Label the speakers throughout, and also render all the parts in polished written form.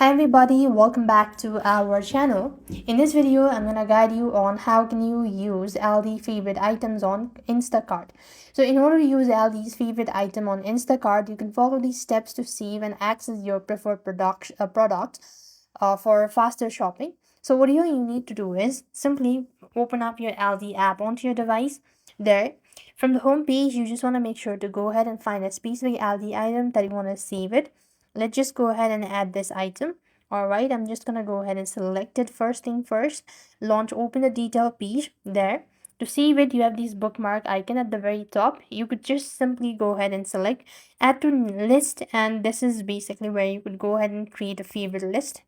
Speaker 1: Hi everybody, welcome back to our channel. In this video, I'm gonna guide you on how can you use Aldi favorite items on Instacart. So in order to use Aldi's favorite item on Instacart, you can follow these steps to save and access your preferred product for faster shopping. So what you need to do is simply open up your Aldi app onto your device. There, from the home page, you just want to make sure to go ahead and find a specific Aldi item that you want to save it. Let's just go ahead and add this item. All right, I'm just gonna go ahead and select it first thing first. Launch, open the detail page. There, to save it, you have this bookmark icon at the very top. You could just simply go ahead and select add to list, and this is basically where you could go ahead and create a favorite list.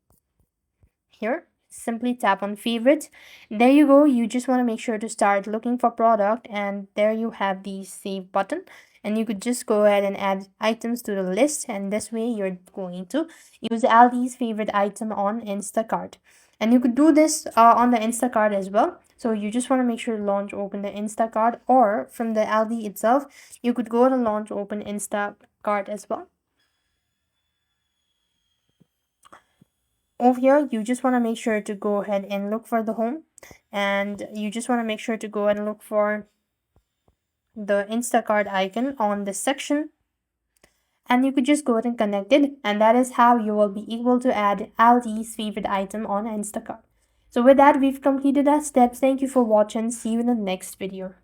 Speaker 1: Here, simply tap on favorites. There you go. You just want to make sure to start looking for product, and there you have the save button, and you could just go ahead and add items to the list, and this way you're going to use Aldi's favorite item on Instacart. And you could do this on the Instacart as well. So you just want to make sure to launch open the Instacart, or from the Aldi itself you could go to launch open Instacart as well. Over here, you just want to make sure to go ahead and look for the home, and you just want to make sure to go ahead and look for the Instacart icon on this section, and you could just go ahead and connect it, and that is how you will be able to add Aldi's favorite item on Instacart. So with that, we've completed our steps. Thank you for watching. See you in the next video.